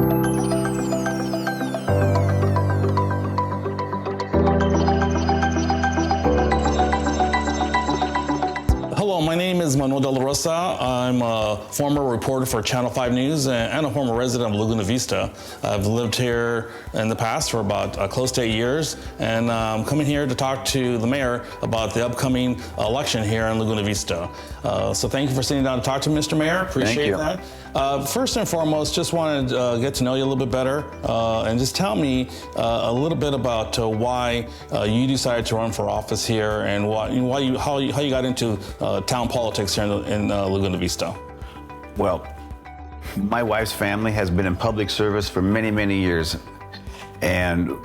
Hello, my name is Manuel Rosa. I'm a former reporter for Channel 5 News and a former resident of Laguna Vista. I've lived here in the past for about close to 8 years, and I'm coming here to talk to the mayor about the upcoming election here in Laguna Vista. So thank you for sitting down to talk to me, Mr. Mayor. Appreciate that. First and foremost, just wanted to get to know you a little bit better, and just tell me a little bit about why you decided to run for office here, and how you got into town politics here in Laguna Vista. Well, my wife's family has been in public service for many, many years, and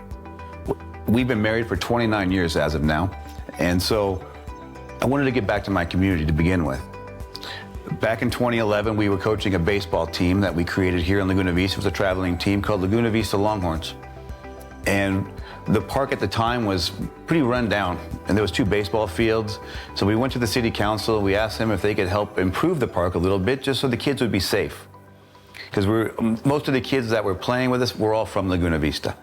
we've been married for 29 years as of now, and so I wanted to get back to my community to begin with. Back in 2011, we were coaching a baseball team that we created here in Laguna Vista. It was a traveling team called Laguna Vista Longhorns. And the park at the time was pretty run down, and there was 2 baseball fields. So we went to the city council, we asked them if they could help improve the park a little bit just so the kids would be safe. Because most of the kids that were playing with us were all from Laguna Vista.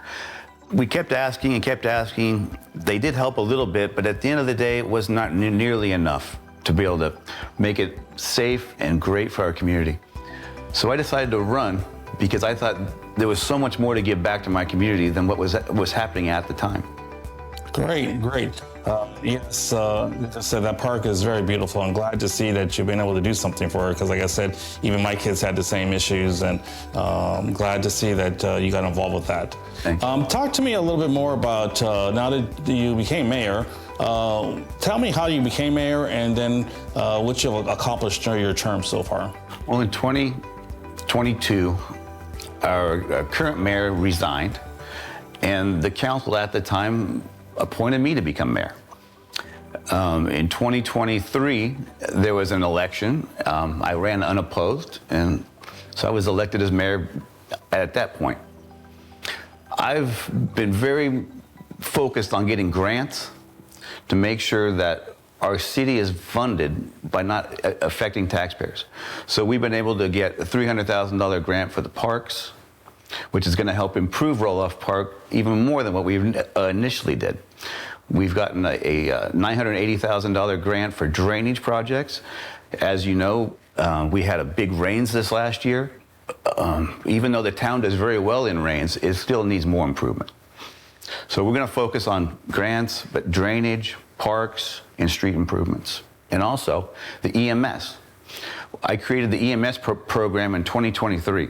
We kept asking and kept asking. They did help a little bit, but at the end of the day, it was not nearly enough to be able to make it safe and great for our community. So I decided to run because I thought there was so much more to give back to my community than what was happening at the time. Great, great. Yes, like I said, that park is very beautiful. I'm glad to see that you've been able to do something for it, because like I said, even my kids had the same issues, and I'm glad to see that you got involved with that. Thanks. Talk to me a little bit more about, now that you became mayor, tell me how you became mayor, and then what you've accomplished during your term so far. Well, in 2022, our current mayor resigned, and the council at the time appointed me to become mayor. In 2023, there was an election. I ran unopposed, and so I was elected as mayor at that point. I've been very focused on getting grants to make sure that our city is funded by not affecting taxpayers. So we've been able to get a $300,000 grant for the parks, which is going to help improve Roloff Park even more than what we initially did. We've gotten a $980,000 grant for drainage projects. As you know, we had a big rains this last year. Even though the town does very well in rains, it still needs more improvement. So we're going to focus on grants, but drainage, parks, and street improvements. And also the EMS. I created the EMS program in 2023.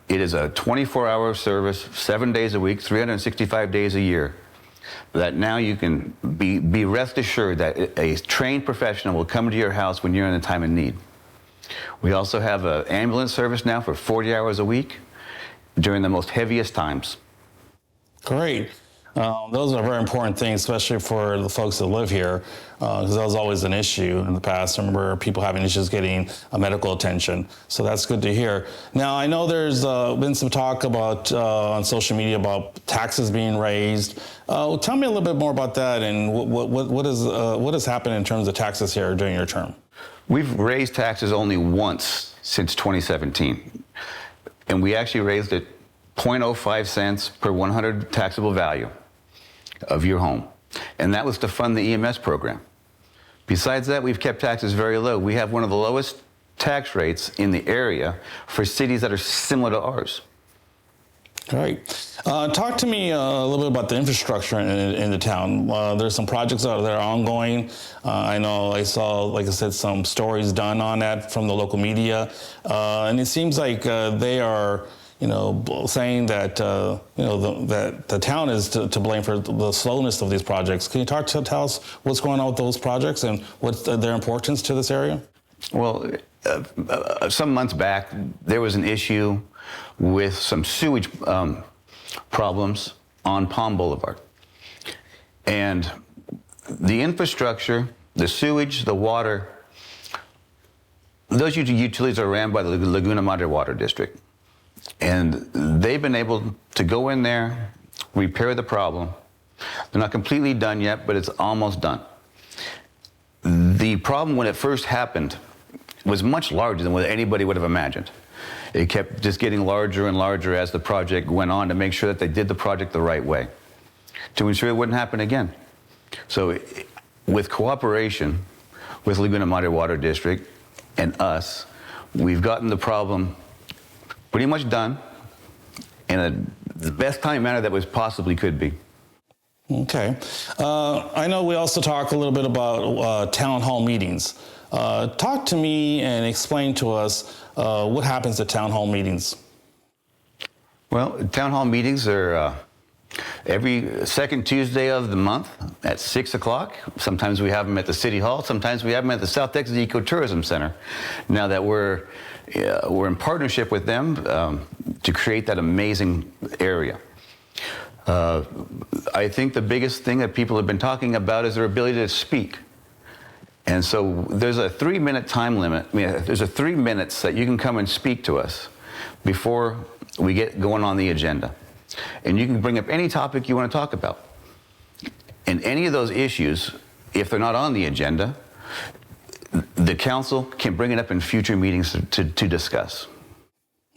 It is a 24-hour service, 7 days a week, 365 days a year, that now you can be rest assured that a trained professional will come to your house when you're in a time of need. We also have an ambulance service now for 40 hours a week during the most heaviest times. Great. Those are very important things, especially for the folks that live here, because that was always an issue in the past. I remember people having issues getting medical attention, so that's good to hear. Now, I know there's been some talk about on social media about taxes being raised. Tell me a little bit more about that, and what has happened in terms of taxes here during your term? We've raised taxes only once since 2017, and we actually raised it 0.05 cents per 100 taxable value of your home. And that was to fund the EMS program. Besides that, we've kept taxes very low. We have one of the lowest tax rates in the area for cities that are similar to ours. Great. Talk to me a little bit about the infrastructure in the town. There's some projects that are ongoing. I know I saw, like I said, some stories done on that from the local media. And it seems like they are saying that that the town is to blame for the slowness of these projects. Can you tell us what's going on with those projects and what's their importance to this area? Well, some months back, there was an issue with some sewage problems on Palm Boulevard. And the infrastructure, the sewage, the water, those utilities are ran by the Laguna Madre Water District. And they've been able to go in there, repair the problem. They're not completely done yet, but it's almost done. The problem when it first happened was much larger than what anybody would have imagined. It kept just getting larger and larger as the project went on to make sure that they did the project the right way, to ensure it wouldn't happen again. So with cooperation with Laguna Madre Water District and us, we've gotten the problem pretty much done in the best time manner that was possibly could be. Okay. I know we also talk a little bit about town hall meetings. Talk to me and explain to us what happens at town hall meetings. Well, town hall meetings are every second Tuesday of the month at 6 o'clock. Sometimes we have them at the City Hall. Sometimes we have them at the South Texas Ecotourism Center. Now that we're in partnership with them to create that amazing area. I think the biggest thing that people have been talking about is their ability to speak. And so there's a 3-minute time limit. I mean, there's a 3 minutes that you can come and speak to us before we get going on the agenda. And you can bring up any topic you want to talk about. And any of those issues, if they're not on the agenda, the council can bring it up in future meetings to discuss.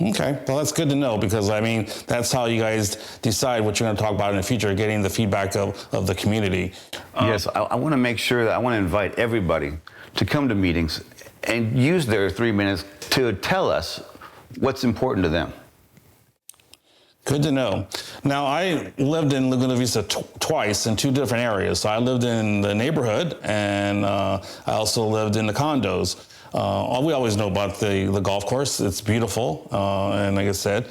Okay, well, that's good to know, because I mean, that's how you guys decide what you're going to talk about in the future, getting the feedback of the community. Yes, I want to make sure that I want to invite everybody to come to meetings and use their 3 minutes to tell us what's important to them. Good to know. Now, I lived in Laguna Vista twice in 2 different areas. So I lived in the neighborhood, and I also lived in the condos. We always know about the golf course. It's beautiful. And like I said,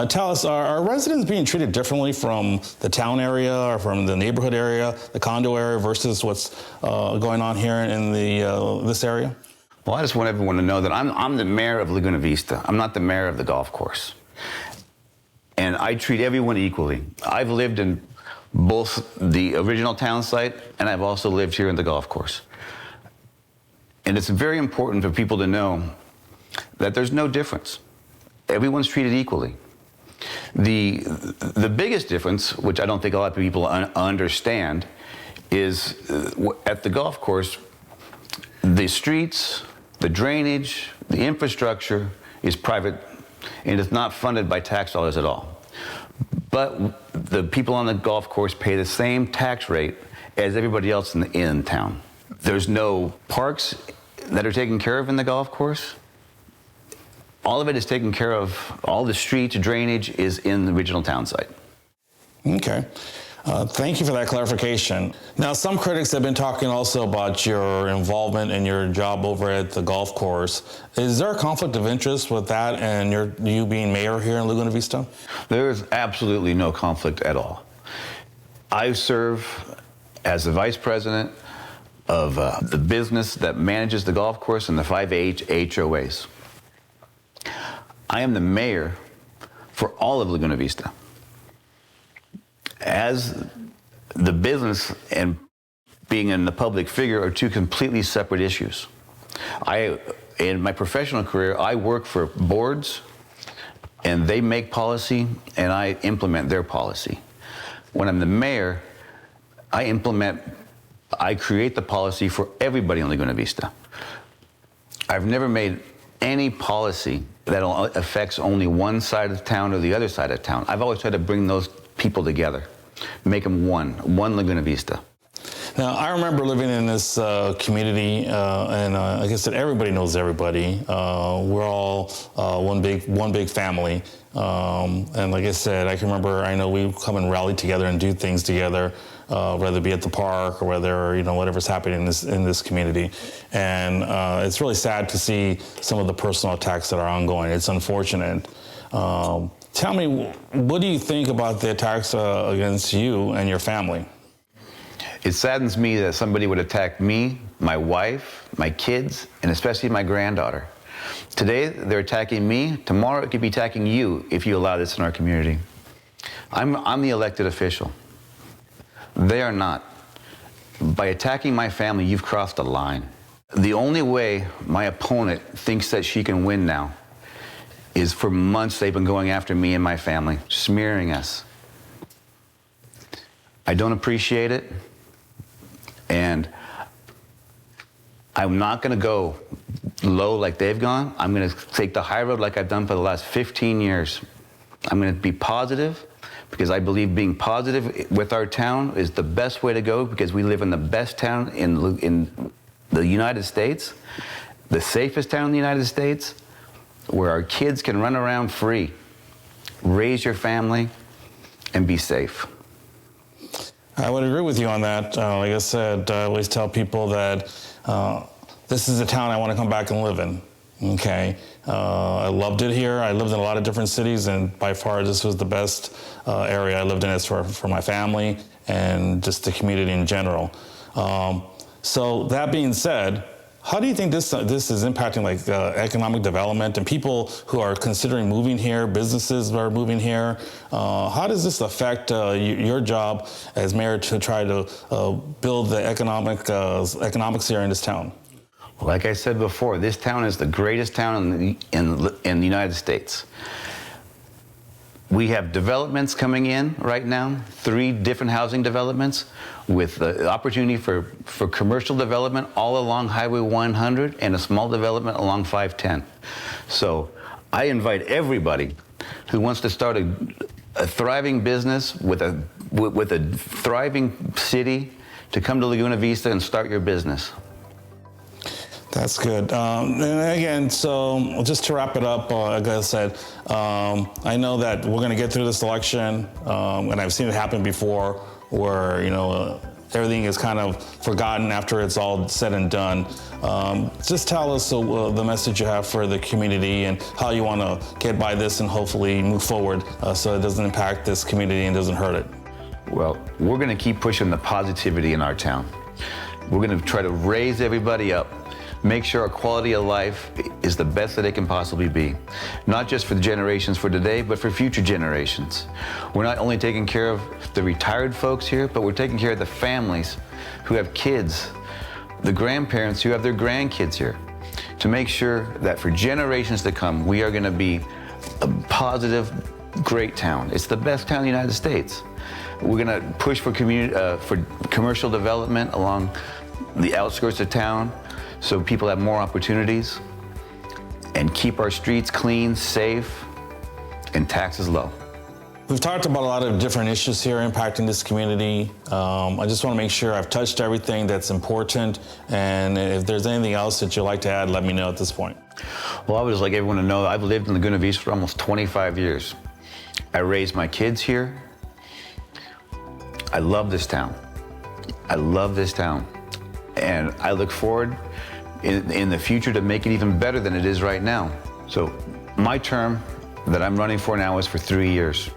tell us, are residents being treated differently from the town area or from the neighborhood area, the condo area, versus what's going on here in this area? Well, I just want everyone to know that I'm the mayor of Laguna Vista. I'm not the mayor of the golf course. And I treat everyone equally. I've lived in both the original town site, and I've also lived here in the golf course. And it's very important for people to know that there's no difference. Everyone's treated equally. The biggest difference, which I don't think a lot of people understand, is at the golf course, the streets, the drainage, the infrastructure is private, and it's not funded by tax dollars at all. But the people on the golf course pay the same tax rate as everybody else in town. There's no parks that are taken care of in the golf course. All of it is taken care of. All the streets, drainage is in the original town site. Okay. Thank you for that clarification. Now, some critics have been talking also about your involvement in your job over at the golf course. Is there a conflict of interest with that and you being mayor here in Laguna Vista? There is absolutely no conflict at all. I serve as the vice president of the business that manages the golf course and the 5 HOAs. I am the mayor for all of Laguna Vista. As the business and being in the public figure are 2 completely separate issues. In my professional career, I work for boards, and they make policy, and I implement their policy. When I'm the mayor, I create the policy for everybody in Laguna Vista. I've never made any policy that affects only one side of town or the other side of town. I've always tried to bring those people together, make them one Laguna Vista. Now, I remember living in this community, and like I said, everybody knows everybody. We're all one big family. And like I said, I know we come and rally together and do things together, whether it be at the park or whether, whatever's happening in this community. And it's really sad to see some of the personal attacks that are ongoing. It's unfortunate. Tell me, what do you think about the attacks against you and your family? It saddens me that somebody would attack me, my wife, my kids, and especially my granddaughter. Today, they're attacking me. Tomorrow, it could be attacking you if you allow this in our community. I'm the elected official. They are not. By attacking my family, you've crossed a line. The only way my opponent thinks that she can win now is for months they've been going after me and my family, smearing us. I don't appreciate it, and I'm not going to go low like they've gone. I'm going to take the high road like I've done for the last 15 years. I'm going to be positive because I believe being positive with our town is the best way to go, because we live in the best town in the United States, the safest town in the United States, where our kids can run around free, raise your family, and be safe. I would agree with you on that. Like I said, I always tell people that this is a town I want to come back and live in. Okay, I loved it here. I lived in a lot of different cities, and by far this was the best area I lived in as for my family and just the community in general. So that being said, how do you think this is impacting like economic development and people who are considering moving here, businesses that are moving here? How does this affect your job as mayor to try to build the economics here in this town? Like I said before, this town is the greatest town in the United States. We have developments coming in right now, 3 different housing developments with the opportunity for commercial development all along Highway 100 and a small development along 510. So I invite everybody who wants to start a thriving business with a thriving city to come to Laguna Vista and start your business. That's good. And again, so just to wrap it up, like I said, I know that we're going to get through this election, and I've seen it happen before where, everything is kind of forgotten after it's all said and done. Just tell us the message you have for the community and how you want to get by this and hopefully move forward so it doesn't impact this community and doesn't hurt it. Well, we're going to keep pushing the positivity in our town. We're going to try to raise everybody up, make sure our quality of life is the best that it can possibly be. Not just for the generations for today, but for future generations. We're not only taking care of the retired folks here, but we're taking care of the families who have kids, the grandparents who have their grandkids here, to make sure that for generations to come, we are going to be a positive, great town. It's the best town in the United States. We're going to push for commercial development along the outskirts of town, so people have more opportunities, and keep our streets clean, safe, and taxes low. We've talked about a lot of different issues here impacting this community. I just want to make sure I've touched everything that's important, and if there's anything else that you'd like to add, let me know at this point. Well, I would just like everyone to know that I've lived in Laguna Vista for almost 25 years. I raised my kids here. I love this town. I love this town. And I look forward in the future to make it even better than it is right now. So my term that I'm running for now is for 3 years.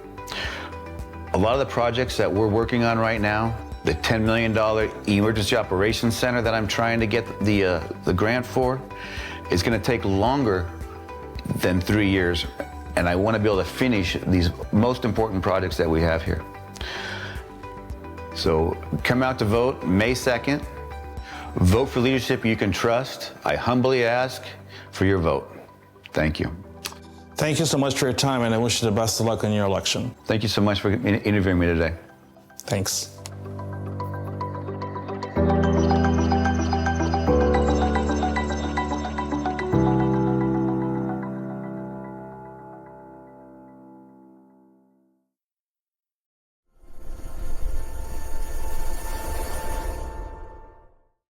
A lot of the projects that we're working on right now, the $10 million Emergency Operations Center that I'm trying to get the grant for, is going to take longer than 3 years. And I want to be able to finish these most important projects that we have here. So come out to vote May 2nd. Vote for leadership you can trust. I humbly ask for your vote. Thank you. Thank you so much for your time, and I wish you the best of luck in your election. Thank you so much for interviewing me today. Thanks.